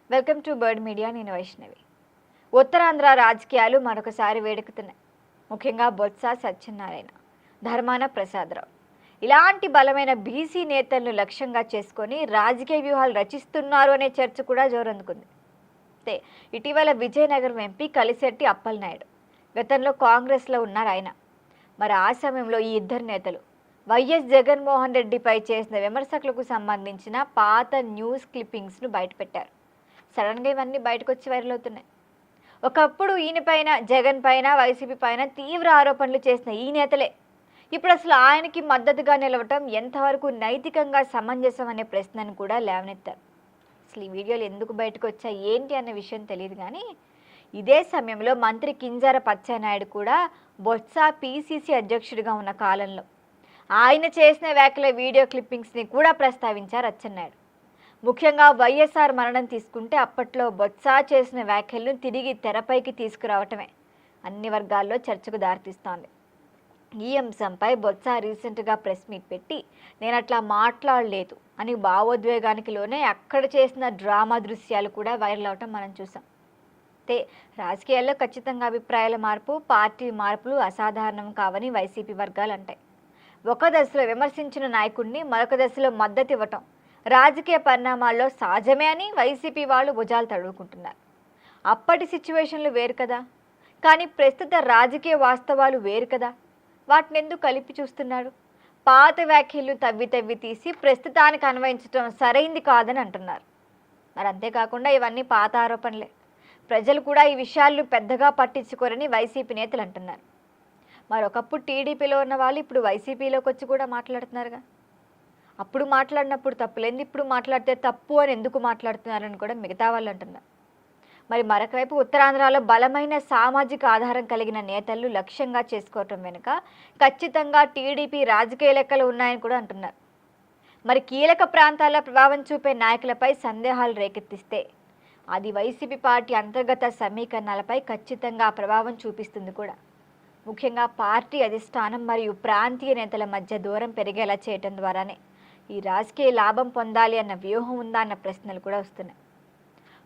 Welcome to bird media. నేను వైష్ణవి. ఉత్తరాంధ్ర రాజకీయాలు మరొకసారి వేడెక్కుతున్నాయి. ముఖ్యంగా బొత్స సత్యనారాయణ, ధర్మాన ప్రసాదరావు ఇలాంటి బలమైన బీసీ నేతలను లక్ష్యంగా చేసుకొని రాజకీయ వ్యూహాలు రచిస్తున్నారు అనే చర్చ కూడా జోరందుకుంది. ఇటీవల విజయనగరం ఎంపీ కలిశెట్టి అప్పలనాయుడు గతంలో కాంగ్రెస్లో ఉన్నారు ఆయన. మరి ఆ సమయంలో ఈ ఇద్దరు నేతలు వైఎస్ జగన్మోహన్ రెడ్డిపై చేసిన విమర్శకులకు సంబంధించిన పాత న్యూస్ క్లిప్పింగ్స్ను బయటపెట్టారు. సడన్గా ఇవన్నీ బయటకు వచ్చి వైరల్ అవుతున్నాయి. ఒకప్పుడు ఈయన పైన, జగన్ పైన, వైసీపీ పైన తీవ్ర ఆరోపణలు చేసిన ఈ నేతలే ఇప్పుడు అసలు ఆయనకి మద్దతుగా నిలవటం ఎంతవరకు నైతికంగా సమంజసం అనే ప్రశ్నను కూడా లేవనెత్తారు. అసలు ఈ వీడియోలు ఎందుకు బయటకు వచ్చాయి ఏంటి అనే విషయం తెలియదు. కానీ ఇదే సమయంలో మంత్రి కింజారపు అచ్చెన్నాయుడు కూడా బొత్స పీసీసీ అధ్యక్షుడిగా ఉన్న కాలంలో ఆయన చేసిన వ్యాఖ్యల వీడియో క్లిప్పింగ్స్ని కూడా ప్రస్తావించారు అచ్చెన్నాయుడు. ముఖ్యంగా వైఎస్ఆర్ మరణం తీసుకుంటే అప్పట్లో బొత్స చేసిన వ్యాఖ్యలను తిరిగి తెరపైకి తీసుకురావటమే అన్ని వర్గాల్లో చర్చకు దారితీస్తోంది. ఈ అంశంపై బొత్స రీసెంట్గా ప్రెస్ మీట్ పెట్టి నేను అట్లా మాట్లాడలేదు అని భావోద్వేగానికి లోనే అక్కడ చేసిన డ్రామా దృశ్యాలు కూడా వైరల్ అవటం మనం చూసాం. రాజకీయాల్లో ఖచ్చితంగా అభిప్రాయాల మార్పు, పార్టీ మార్పులు అసాధారణం కావని వైసీపీ వర్గాలు అంటాయి. ఒక దశలో విమర్శించిన నాయకుడిని మరొక దశలో మద్దతు ఇవ్వటం రాజకీయ పరిణామాల్లో సహజమే అని వైసీపీ వాళ్ళు భుజాలు తడువుకుంటున్నారు. అప్పటి సిచ్యువేషన్లు వేరు కదా, కానీ ప్రస్తుత రాజకీయ వాస్తవాలు వేరు కదా. వాటిని ఎందుకు కలిపి చూస్తున్నాడు? పాత వ్యాఖ్యలు తవ్వి తీసి ప్రస్తుతానికి అన్వయించడం సరైంది కాదని అంటున్నారు. మరి అంతేకాకుండా ఇవన్నీ పాత ఆరోపణలే. ప్రజలు కూడా ఈ విషయాలను పెద్దగా పట్టించుకోరని వైసీపీ నేతలు అంటున్నారు. మరొకప్పుడు టీడీపీలో ఉన్న వాళ్ళు ఇప్పుడు వైసీపీలోకి వచ్చి కూడా మాట్లాడుతున్నారుగా. అప్పుడు మాట్లాడినప్పుడు తప్పులేంది, ఇప్పుడు మాట్లాడితే తప్పు అని ఎందుకు మాట్లాడుతున్నారని కూడా మిగతా వాళ్ళు అంటున్నారు. మరి మరొకవైపు ఉత్తరాంధ్రలో బలమైన సామాజిక ఆధారం కలిగిన నేతలు లక్ష్యంగా చేసుకోవటం వెనుక ఖచ్చితంగా టీడీపీ రాజకీయ లెక్కలు ఉన్నాయని కూడా అంటున్నారు. మరి కీలక ప్రాంతాల్లో ప్రభావం చూపే నాయకులపై సందేహాలు రేకెత్తిస్తే అది వైసీపీ పార్టీ అంతర్గత సమీకరణాలపై ఖచ్చితంగా ప్రభావం చూపిస్తుంది కూడా. ముఖ్యంగా పార్టీ అధిష్టానం మరియు ప్రాంతీయ నేతల మధ్య దూరం పెరిగేలా చేయటం ద్వారానే ఈ రాజకీయ లాభం పొందాలి అన్న వ్యూహం ఉందా అన్న ప్రశ్నలు కూడా వస్తున్నాయి.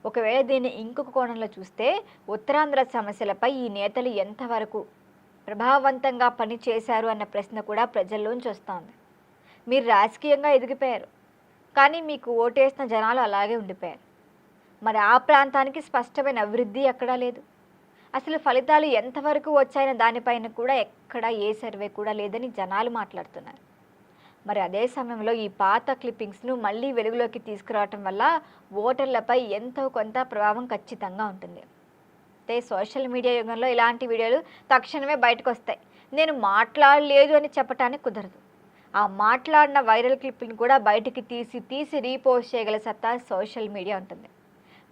ఒకవేళ దీన్ని ఇంకొక కోణంలో చూస్తే ఉత్తరాంధ్ర సమస్యలపై ఈ నేతలు ఎంతవరకు ప్రభావవంతంగా పనిచేశారు అన్న ప్రశ్న కూడా ప్రజల్లోంచి వస్తోంది. మీరు రాజకీయంగా ఎదిగిపోయారు, కానీ మీకు ఓటేసిన జనాలు అలాగే ఉండిపోయారు. మరి ఆ ప్రాంతానికి స్పష్టమైన అభివృద్ధి ఎక్కడా లేదు. అసలు ఫలితాలు ఎంతవరకు వచ్చాయన్న దానిపైన కూడా ఎక్కడ ఏ సర్వే కూడా లేదని జనాలు మాట్లాడుతున్నారు. మరి అదే సమయంలో ఈ పాత క్లిప్పింగ్స్ను మళ్ళీ వెలుగులోకి తీసుకురావటం వల్ల ఓటర్లపై ఎంతో కొంత ప్రభావం ఖచ్చితంగా ఉంటుంది. సోషల్ మీడియా యుగంలో ఇలాంటి వీడియోలు తక్షణమే బయటకు వస్తాయి. నేను మాట్లాడలేదు అని చెప్పటానికి కుదరదు. ఆ మాట్లాడిన వైరల్ క్లిప్ని కూడా బయటికి తీసి రీపోస్ట్ చేయగల సత్తా సోషల్ మీడియా ఉంటుంది.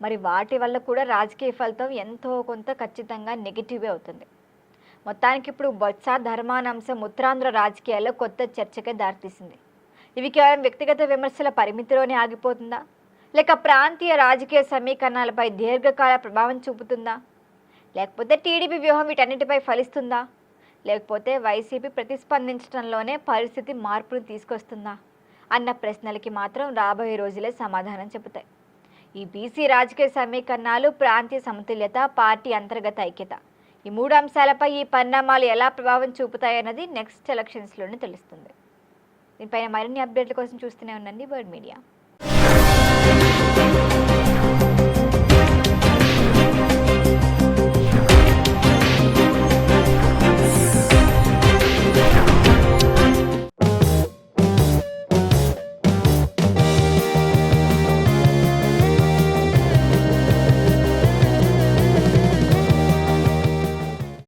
మరి వాటి వల్ల కూడా రాజకీయ ఫలితం ఎంతో కొంత ఖచ్చితంగా నెగిటివే అవుతుంది. మొత్తానికి ఇప్పుడు బొత్స ధర్మానంశం ఉత్తరాంధ్ర రాజకీయాల్లో కొత్త చర్చకే దారితీసింది. ఇవి కేవలం వ్యక్తిగత విమర్శల పరిమితిలోనే ఆగిపోతుందా, లేక ప్రాంతీయ రాజకీయ సమీకరణాలపై దీర్ఘకాల ప్రభావం చూపుతుందా, లేకపోతే టీడీపీ వ్యూహం వీటన్నిటిపై ఫలిస్తుందా, లేకపోతే వైసీపీ ప్రతిస్పందించడంలోనే పరిస్థితి మార్పును తీసుకొస్తుందా అన్న ప్రశ్నలకి మాత్రం రాబోయే రోజులే సమాధానం చెబుతాయి. ఈ బీసీ రాజకీయ సమీకరణాలు, ప్రాంతీయ సమతుల్యత, పార్టీ అంతర్గత ఐక్యత, ఈ మూడు అంశాలపై ఈ పరిణామాలు ఎలా ప్రభావం చూపుతాయన్నది నెక్స్ట్ ఎలక్షన్స్లోనే తెలుస్తుంది. దీనిపైన మరిన్ని అప్డేట్ల కోసం చూస్తూనే ఉండండి బర్డ్ మీడియా.